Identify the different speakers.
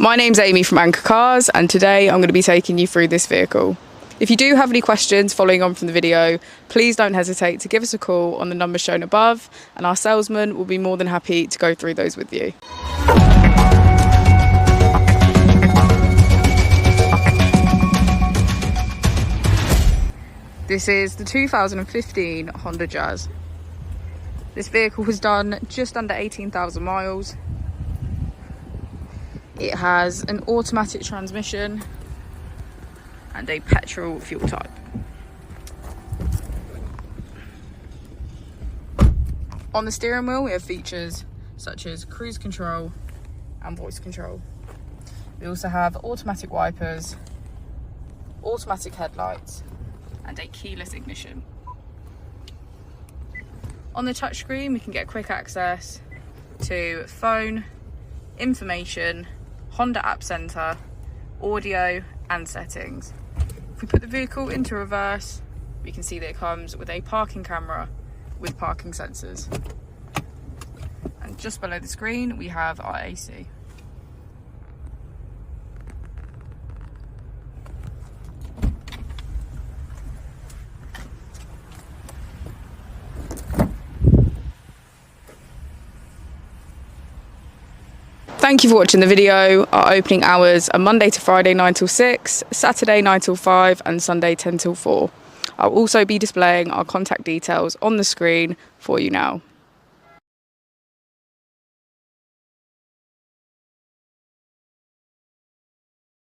Speaker 1: My name's Amy from Anchor Cars, and today I'm going to be taking you through this vehicle. If you do have any questions following on from the video, please don't hesitate to give us a call on the number shown above, and our salesman will be more than happy to go through those with you. This is the 2015 Honda Jazz. This vehicle was done just under 18,000 miles. It has an automatic transmission and a petrol fuel type. On the steering wheel, we have features such as cruise control and voice control. We also have automatic wipers, automatic headlights, and a keyless ignition. On the touchscreen, we can get quick access to phone, information, Honda App Center, audio, and settings. If we put the vehicle into reverse, we can see that it comes with a parking camera with parking sensors. And just below the screen, we have our AC. Thank you for watching the video. Our opening hours are Monday to Friday 9 till 6, Saturday 9 till 5, and Sunday 10 till 4. I'll also be displaying our contact details on the screen for you now.